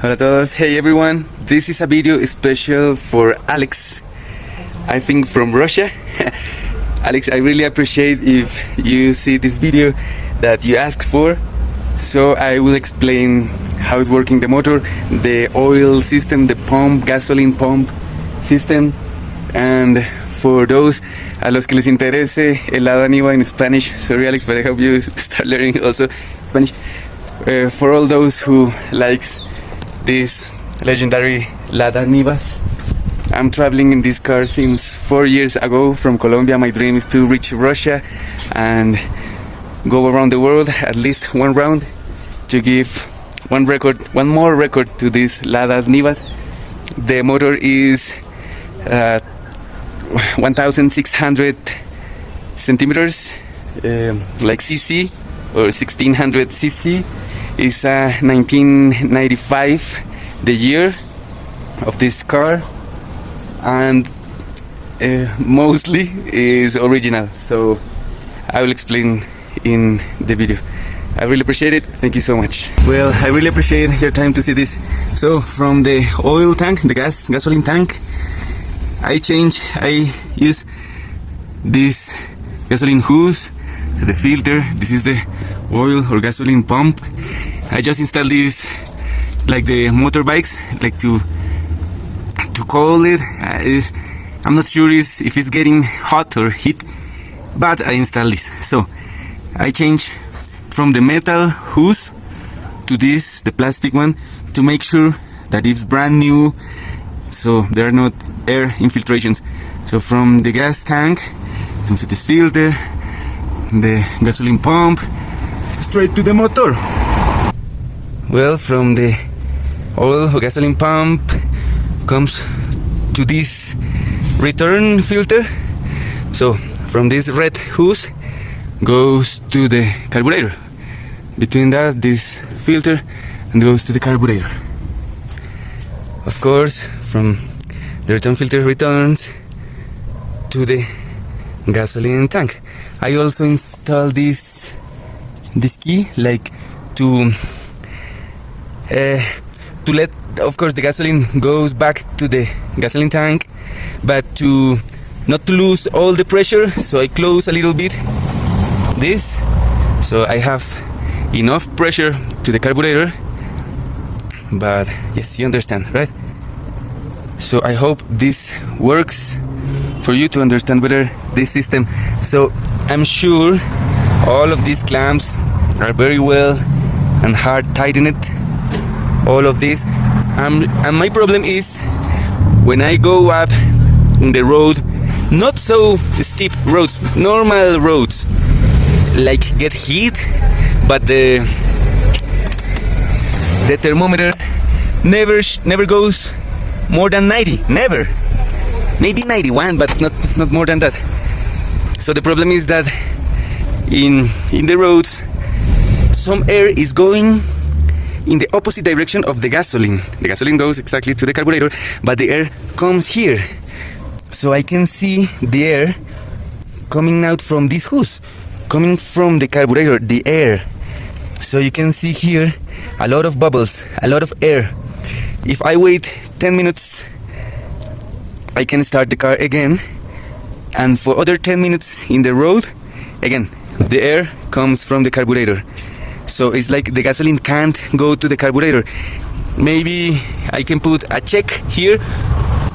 Hola a todos, hey everyone, this is a video special for Alex, I think from Russia. Alex, I really appreciate if you see this video that you asked for. So I will explain how it's working the motor, the oil system, the pump, gasoline pump system. And for those a los que les interese el LADA NIVA in Spanish, sorry Alex, but I hope you start learning also Spanish. For all those who likes these legendary LADA NIVAs, I'm traveling in this car since 4 years ago from Colombia. My dream is to reach Russia and go around the world, at least one round, to give one more record to these LADA NIVAs. The motor is 1600 centimeters, like cc, or 1600 cc. Is 1995 the year of this car, and mostly is original, so I will explain in the video. I really appreciate it, thank you so much. Well, I really appreciate your time to see this. So from the oil tank, the gasoline tank, I use this gasoline hose to the filter. This is the oil or gasoline pump. I just installed this like the motorbikes, like to call it. I'm not sure if it's getting hot or heat, but I installed this. So I change from the metal hose to this, the plastic one, to make sure that it's brand new, so there are not air infiltrations. So from the gas tank to this filter, the gasoline pump, straight to the motor. Well, from the oil or gasoline pump comes to this return filter. So from this red hose goes to the carburetor. Between that, this filter, and goes to the carburetor. Of course, from the return filter returns to the gasoline tank. I also installed this key, like to let, of course, the gasoline goes back to the gasoline tank, but not to lose all the pressure. So I close a little bit this, so I have enough pressure to the carburetor. But yes, you understand, right? So I hope this works for you to understand better this system. So I'm sure all of these clamps are very well and hard tightened, all of this. And my problem is when I go up in the road, not so steep roads, normal roads, like get heat, but the thermometer never goes more than 90, never. Maybe 91, but not more than that. So the problem is that in the roads, some air is going in the opposite direction of the gasoline. The gasoline goes exactly to the carburetor, but the air comes here. So I can see the air coming out from this hose, coming from the carburetor, the air. So you can see here a lot of bubbles, a lot of air. If I wait 10 minutes, I can start the car again, and for other 10 minutes in the road, again, the air comes from the carburetor. So it's like the gasoline can't go to the carburetor. Maybe I can put a check here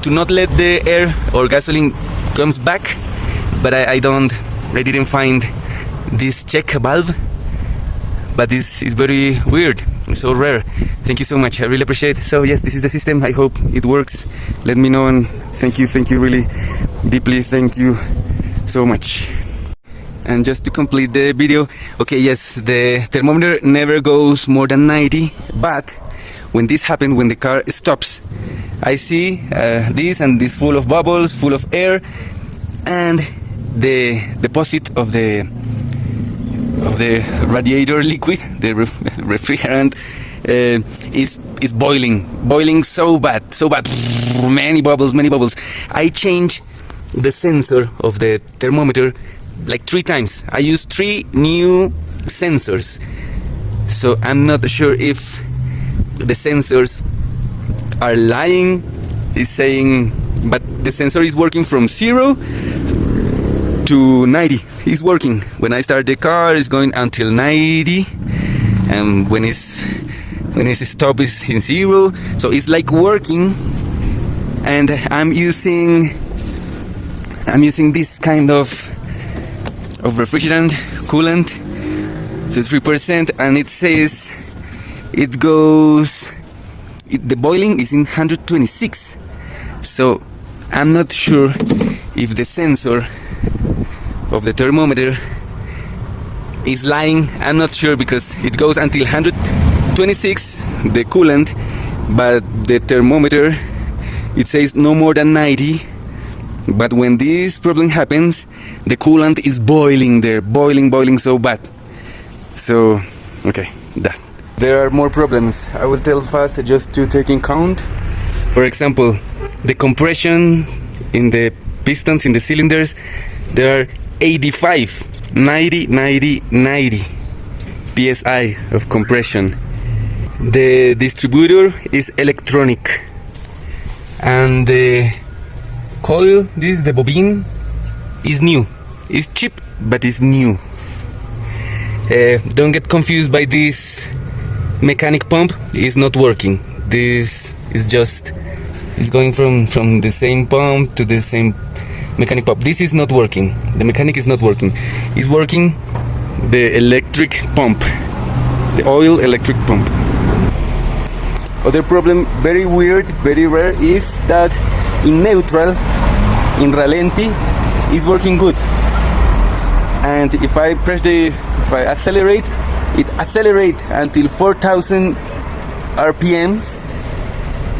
to not let the air or gasoline comes back, but I didn't find this check valve. But this is very weird, it's so rare. Thank you so much, I really appreciate it. So yes, this is the system, I hope it works. Let me know, and thank you really deeply, thank you so much. And just to complete the video, okay, yes, the thermometer never goes more than 90, but when this happens, when the car stops, I see this and this full of bubbles, full of air, and the deposit of the radiator liquid, the refrigerant, is boiling so bad, many bubbles. I change the sensor of the thermometer like 3 times. I use 3 new sensors, so I'm not sure if the sensors are lying. It's saying, but the sensor is working from 0 to 90. It's working. When I start the car, it's going until 90, and when it's stop is in 0. So it's like working. And I'm using this kind of refrigerant coolant to 3%, and it says the boiling is in 126. So I'm not sure if the sensor of the thermometer is lying. I'm not sure, because it goes until 126, the coolant, but the thermometer, it says no more than 90. But when this problem happens, the coolant is boiling there, boiling so bad. So, okay, that. There are more problems. I will tell fast just to take in count. For example, the compression in the pistons, in the cylinders, there are 85, 90 psi of compression. The distributor is electronic, and the coil, this, the bobbin, is new. It's cheap, but it's new. Don't get confused by this mechanic pump. It's not working. This is just, it's going from the same pump to the same mechanic pump. This is not working. The mechanic is not working. It's working the electric pump, the oil electric pump. Other problem, very weird, very rare, is that in neutral, in ralenti, is working good. And if I accelerate, it accelerates until 4,000 RPMs,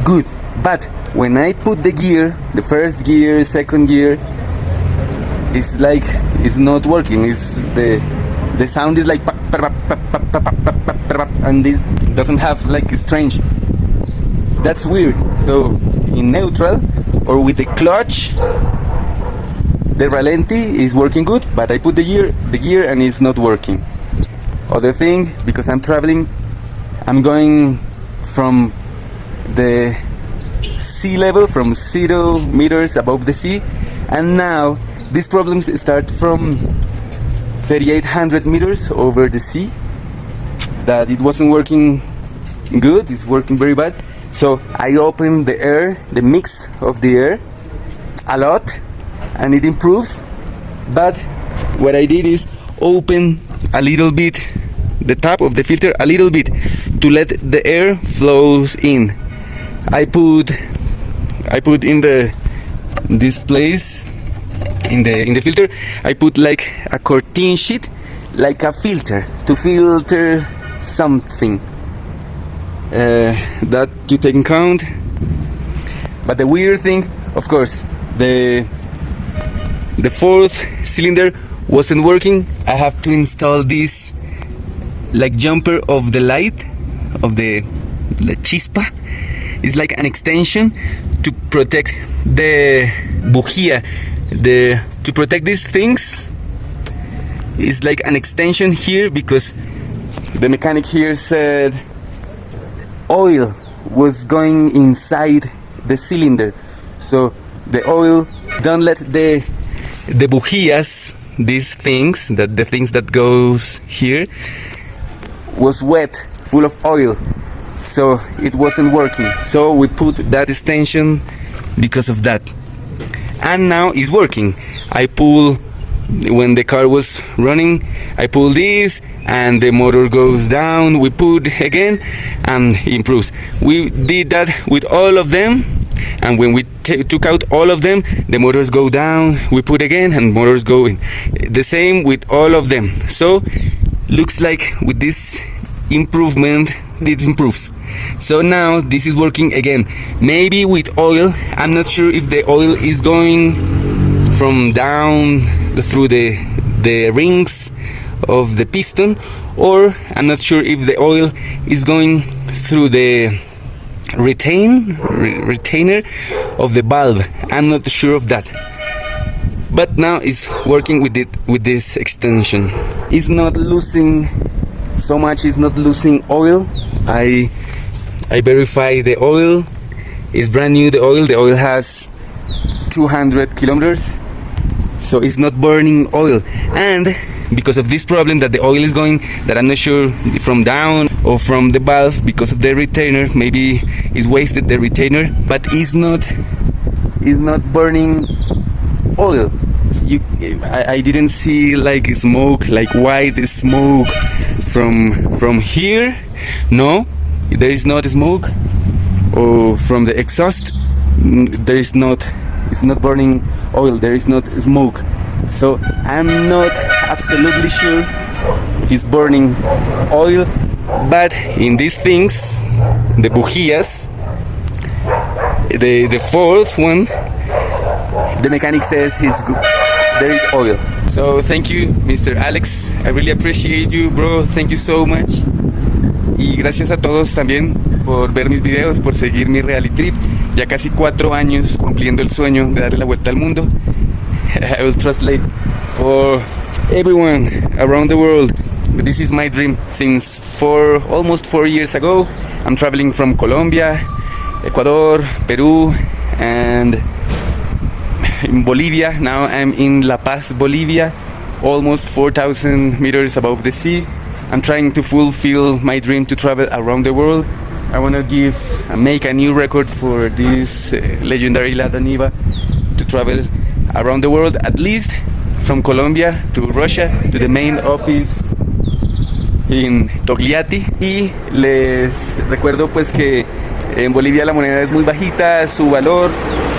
good. But when I put the gear, the first gear, second gear, it's like it's not working. It's the sound is like, and this doesn't have, like, strange. That's weird. So in neutral or with the clutch, the ralenti is working good, but I put the gear and it's not working. Other thing, because I'm traveling, I'm going from the sea level, from 0 meters above the sea, and now these problems start from 3,800 meters over the sea, that it wasn't working good, it's working very bad. So I opened the air, the mix of the air, a lot, and it improves. But what I did is open a little bit the top of the filter a little bit to let the air flows in. I put in this place in the filter, I put like a cortin sheet, like a filter to filter something. That to take in count. But the weird thing, of course, the fourth cylinder wasn't working. I have to install this like jumper of the light of the chispa. It's like an extension to protect the bujía, to protect these things. It's like an extension here, because the mechanic here said oil was going inside the cylinder, so the oil don't let the bujías, these things, that the things that goes here, was wet, full of oil, so it wasn't working. So we put that extension because of that, and now it's working. I pull, when the car was running, I pull this and the motor goes down. We put again and it improves. We did that with all of them, and when we took out all of them, the motors go down. We put again and motors go in. The same with all of them. So looks like with this improvement it improves. So now this is working again. Maybe with oil, I'm not sure if the oil is going from down through the rings of the piston, or I'm not sure if the oil is going through the retainer of the valve. I'm not sure of that, but now it's working with it, with this extension. It's not losing so much, it's not losing oil. I verify the oil, It's brand new, the oil has 200 kilometers, so it's not burning oil. And because of this problem that the oil is going, that I'm not sure from down or from the valve, because of the retainer, maybe it's wasted the retainer, but it's not burning oil. I didn't see like smoke, like white smoke from here. No, there is not smoke. Or from the exhaust, there is not. It's not burning oil. There is not smoke. So I'm not absolutely sure if it's burning oil. But in these things, the bujías, the fourth one, the mechanic says there is oil. So thank you, Mr. Alex. I really appreciate you, bro. Thank you so much. Y gracias a todos también por ver mis videos, por seguir mi REALiTrip. Ya casi 4 años cumpliendo el sueño de darle la vuelta al mundo. I will translate for everyone around the world. This is my dream since almost 4 years ago. I'm traveling from Colombia, Ecuador, Peru, and in Bolivia. Now I'm in La Paz, Bolivia, almost 4,000 meters above the sea. I'm trying to fulfill my dream to travel around the world. I want to make a new record for this legendary LADA NIVA to travel around the world, at least from Colombia to Russia, to the main office in Togliatti. Y les recuerdo pues que en Bolivia la moneda es muy bajita, su valor,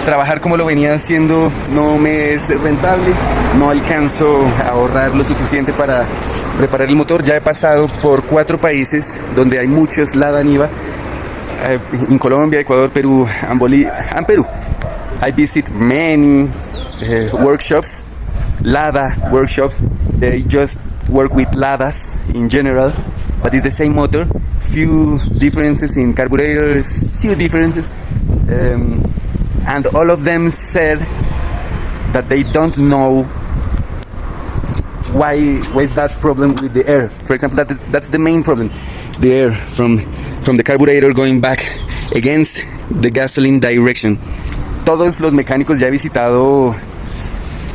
trabajar como lo venía haciendo no me es rentable, no alcanzo a ahorrar lo suficiente para reparar el motor. Ya he pasado por 4 países donde hay muchos LADA NIVA, in Colombia, Ecuador, Peru, and Peru. I visit many workshops, LADA workshops. They just work with LADAs in general, but it's the same motor. Few differences in carburetors, few differences, and all of them said that they don't know why is that problem with the air. For example, that's the main problem, the air from the carburetor going back against the gasoline direction. Todos los mecánicos, ya he visitado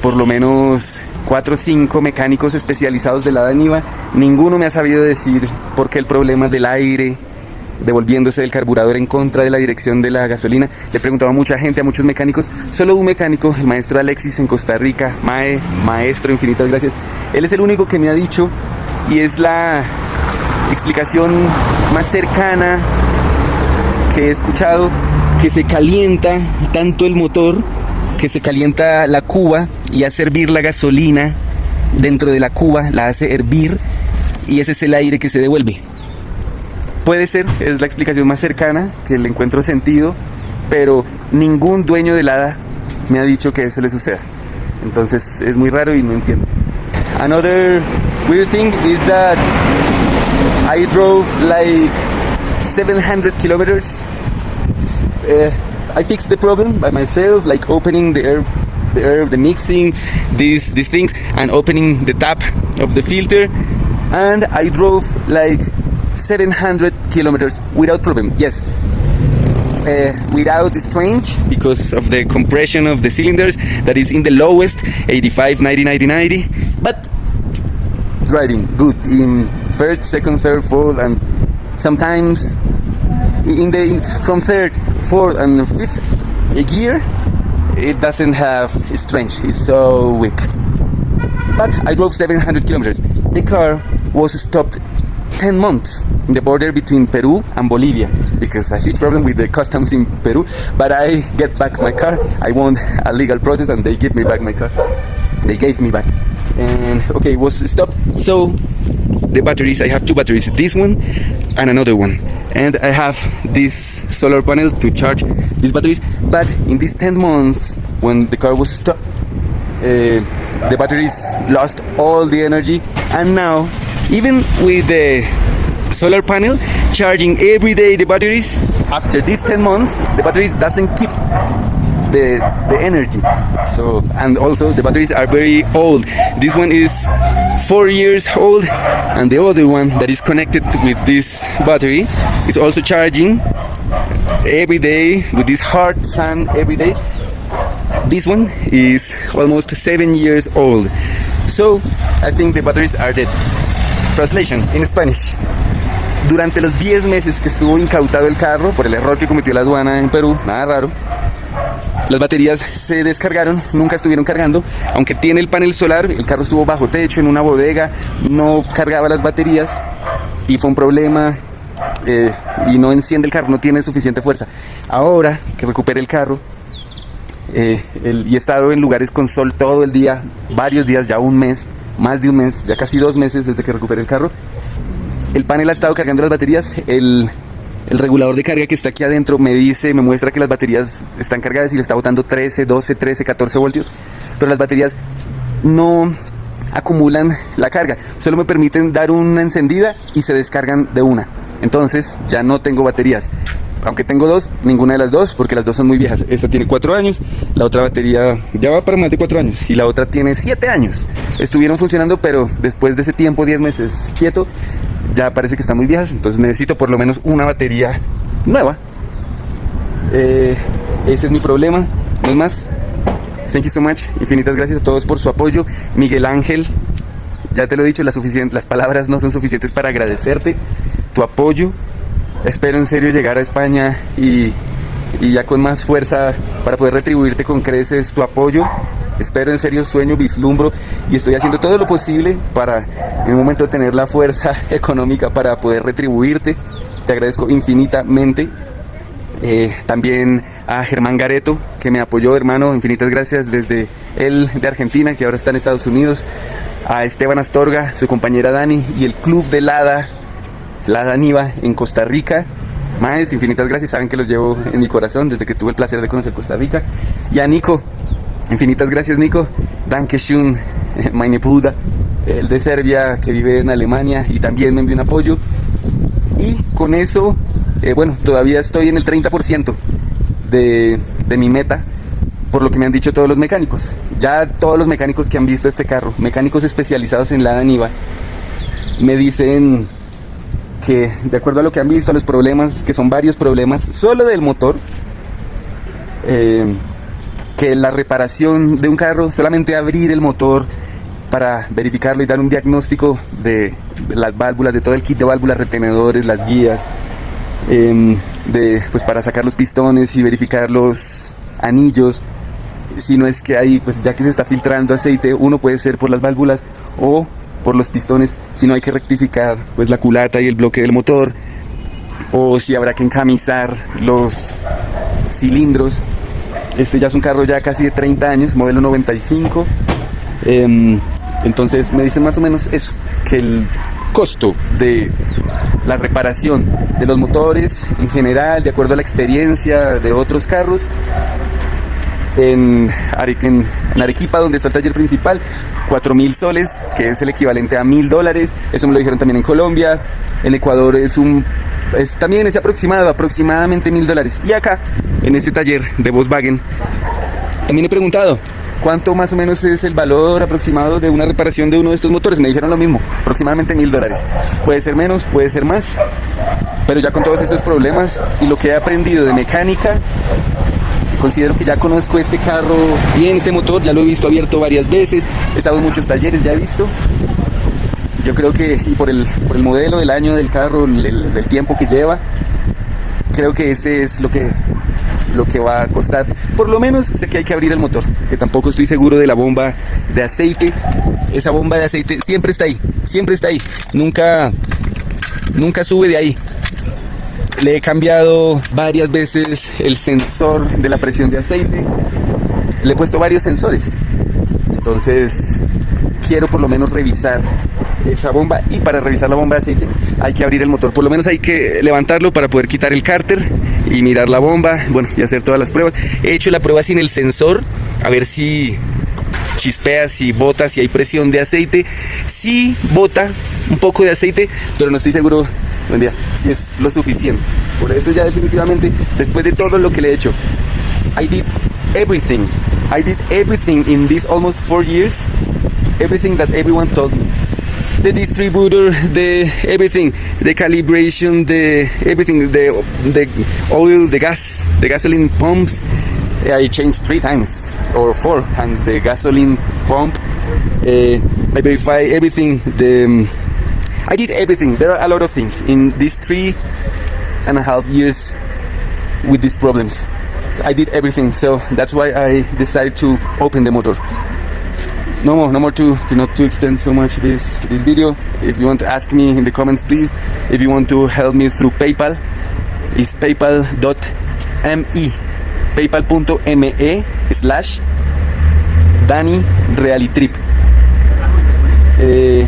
por lo menos 4 o 5 mecánicos especializados de LADA NIVA, ninguno me ha sabido decir por qué el problema del aire devolviéndose del carburador en contra de la dirección de la gasolina. Le he preguntado a mucha gente, a muchos mecánicos. Solo un mecánico, el maestro Alexis en Costa Rica, maestro, infinitas gracias. Él es el único que me ha dicho, y es la explicación más cercana que he escuchado, que se calienta tanto el motor, que se calienta la cuba y hace hervir la gasolina dentro de la cuba, la hace hervir, y ese es el aire que se devuelve. Puede ser, es la explicación más cercana, que le encuentro sentido, pero ningún dueño de LADA me ha dicho que eso le suceda. Entonces es muy raro y no entiendo. Another weird thing is that I drove like 700 kilometers. I fixed the problem by myself, like opening the air, the mixing, these things, and opening the tap of the filter. And I drove like 700 kilometers without problem. Yes, without strange, because of the compression of the cylinders that is in the lowest, 85, 90, 90, 90. But driving good in first, second, third, fourth, and sometimes from third, fourth, and fifth gear, it doesn't have strength. It's so weak. But I drove 700 kilometers. The car was stopped 10 months in the border between Peru and Bolivia, because a huge problem with the customs in Peru. But I get back my car. I won a legal process and they give me back my car. They gave me back. And okay, it was stopped. So the batteries, I have 2 batteries, this one and another one. And I have this solar panel to charge these batteries. But in these 10 months, when the car was stopped, the batteries lost all the energy. And now, even with the solar panel charging every day the batteries, after these 10 months, the batteries doesn't keep the energy. So, and also the batteries are very old. This one is 4 years old, and the other one that is connected with this battery is also charging every day with this hard sun every day. This one is almost 7 years old, so I think the batteries are dead. Translation in Spanish: durante los 10 meses que estuvo incautado el carro por el error que cometió la aduana en Perú, nada raro, las baterías se descargaron, nunca estuvieron cargando. Aunque tiene el panel solar, el carro estuvo bajo techo en una bodega, no cargaba las baterías y fue un problema. Y no enciende el carro, no tiene suficiente fuerza. Ahora que recupere el carro, y he estado en lugares con sol todo el día, varios días, ya un mes, más de un mes, ya casi 2 meses desde que recuperé el carro. El panel ha estado cargando las baterías. El regulador de carga que está aquí adentro me muestra que las baterías están cargadas y le está botando 13, 12, 13, 14 voltios, pero las baterías no acumulan la carga, solo me permiten dar una encendida y se descargan de una. Entonces ya no tengo baterías, aunque tengo dos, ninguna de las dos, porque las dos son muy viejas. Esta tiene 4 años, la otra batería ya va para más de 4 años y la otra tiene 7 años. Estuvieron funcionando, pero después de ese tiempo, 10 meses quieto, ya parece que están muy viejas. Entonces necesito por lo menos una batería nueva. Ese es mi problema, no es más. Thank you so much, infinitas gracias a todos por su apoyo. Miguel Ángel, ya te lo he dicho, las palabras no son suficientes para agradecerte tu apoyo. Espero en serio llegar a España y ya con más fuerza para poder retribuirte con creces tu apoyo. Espero en serio, sueño, vislumbro y estoy haciendo todo lo posible para en un momento tener la fuerza económica para poder retribuirte. Te agradezco infinitamente. También a Germán Gareto, que me apoyó, hermano, infinitas gracias, desde él de Argentina, que ahora está en Estados Unidos. A Esteban Astorga, su compañera Dani y el club de LADA NIVA en Costa Rica. Más infinitas gracias, saben que los llevo en mi corazón desde que tuve el placer de conocer Costa Rica. Y a Nico, infinitas gracias, Nico. Dankeschön, meine Bruder, el de Serbia que vive en Alemania y también me envió un apoyo. Y con eso, bueno, todavía estoy en el 30% de mi meta, por lo que me han dicho todos los mecánicos. Ya todos los mecánicos que han visto este carro, mecánicos especializados en LADA NIVA, me dicen que de acuerdo a lo que han visto, a los problemas, que son varios problemas solo del motor, que la reparación de un carro, solamente abrir el motor para verificarlo y dar un diagnóstico de las válvulas, de todo el kit de válvulas, retenedores, las guías, pues para sacar los pistones y verificar los anillos, si no es que hay, pues ya que se está filtrando aceite, uno puede ser por las válvulas o por los pistones, si no hay que rectificar pues la culata y el bloque del motor, o si habrá que encamisar los cilindros. Este ya es un carro ya casi de 30 años, modelo 95. Entonces me dicen más o menos eso, que el costo de la reparación de los motores en general, de acuerdo a la experiencia de otros carros, en Arequipa, donde está el taller principal, 4.000 soles, que es el equivalente a $1.000. Eso me lo dijeron también en Colombia. En Ecuador también es aproximadamente $1.000. Y acá, en este taller de Volkswagen, también he preguntado cuánto más o menos es el valor aproximado de una reparación de uno de estos motores. Me dijeron lo mismo, aproximadamente $1.000. Puede ser menos, puede ser más, pero ya con todos estos problemas y lo que he aprendido de mecánica, considero que ya conozco este carro bien, este motor, ya lo he visto abierto varias veces, he estado en muchos talleres, ya he visto. Yo creo que, y por el modelo, del año del carro, el tiempo que lleva, creo que ese es lo que va a costar. Por lo menos sé que hay que abrir el motor, que tampoco estoy seguro de la bomba de aceite. Esa bomba de aceite siempre está ahí, nunca sube de ahí. Le he cambiado varias veces el sensor de la presión de aceite, le he puesto varios sensores, entonces quiero por lo menos revisar esa bomba, y para revisar la bomba de aceite hay que abrir el motor, por lo menos hay que levantarlo para poder quitar el cárter y mirar la bomba, bueno, y hacer todas las pruebas. He hecho la prueba sin el sensor, a ver si chispea, si bota, si hay presión de aceite. Sí bota un poco de aceite, pero no estoy seguro si es lo suficiente. Por eso ya definitivamente, después de todo lo que le he hecho, I did everything in these almost 4 years, everything that everyone told me. the distributor, the everything, the calibration, the everything, the oil, the gas, the gasoline pumps. I changed 3 times or 4 times the gasoline pump. I verify everything. I did everything. There are a lot of things in these 3.5 years with these problems. I did everything, so that's why I decided to open the motor. No more to not to extend so much this video. If you want to ask me in the comments, please. If you want to help me through PayPal, it's paypal.me/DARLE REALiTRIP.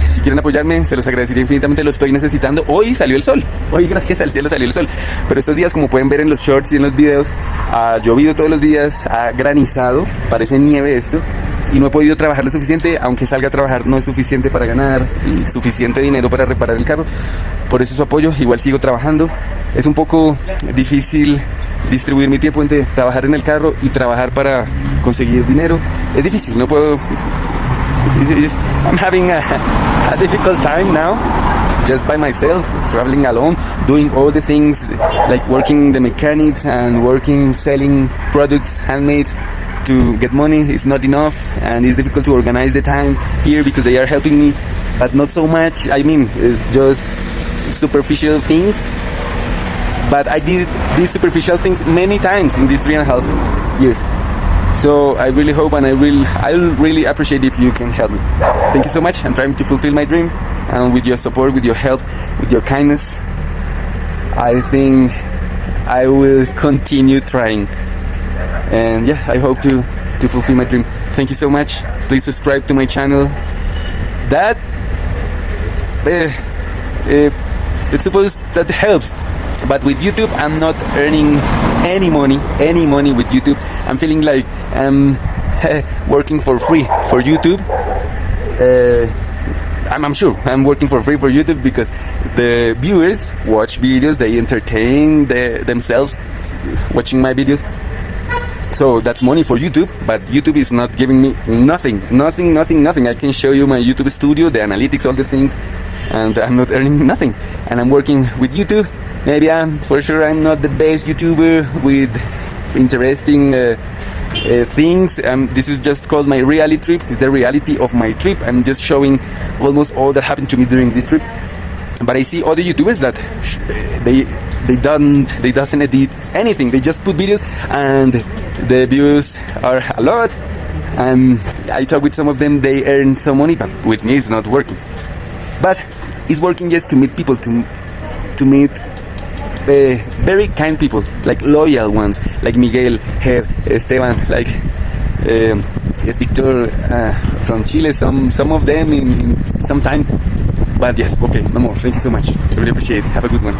Si quieren apoyarme, se los agradecería infinitamente, lo estoy necesitando. Hoy salió el sol, hoy gracias al cielo salió el sol. Pero estos días, como pueden ver en los shorts y en los videos, ha llovido todos los días, ha granizado, parece nieve esto. Y no he podido trabajar lo suficiente, aunque salga a trabajar no es suficiente para ganar suficiente dinero para reparar el carro. Por eso su apoyo, igual sigo trabajando. Es un poco difícil distribuir mi tiempo entre trabajar en el carro y trabajar para conseguir dinero. Es difícil, no puedo... I'm having a difficult time now, just by myself, traveling alone, doing all the things like working the mechanics and working selling products, handmade, to get money. Is not enough, and it's difficult to organize the time here because they are helping me, but not so much. I mean, it's just superficial things, but I did these superficial things many times in these 3.5 years. So I really hope, and I'll really appreciate if you can help me. Thank you so much. I'm trying to fulfill my dream, and with your support, with your help, with your kindness, I think I will continue trying. And yeah, I hope to fulfill my dream. Thank you so much. Please subscribe to my channel. That it's supposed that helps, but with YouTube I'm not earning any money with YouTube. I'm feeling like I'm working for free for YouTube. I'm sure I'm working for free for YouTube because the viewers watch videos, they entertain themselves watching my videos. So that's money for YouTube, but YouTube is not giving me nothing. I can show you my YouTube studio, the analytics, all the things, and I'm not earning nothing. And I'm working with YouTube. Maybe I'm not the best YouTuber with interesting things. This is just called my reality trip. It's the reality of my trip. I'm just showing almost all that happened to me during this trip. But I see other YouTubers that they doesn't edit anything. They just put videos and the views are a lot. And I talk with some of them, they earn some money, but with me it's not working. But it's working just to meet people, to meet very kind people, like loyal ones, like Miguel, Her, Esteban, like yes, Victor from Chile, some of them in sometimes. But yes, okay, no more. Thank you so much. I really appreciate it. Have a good one.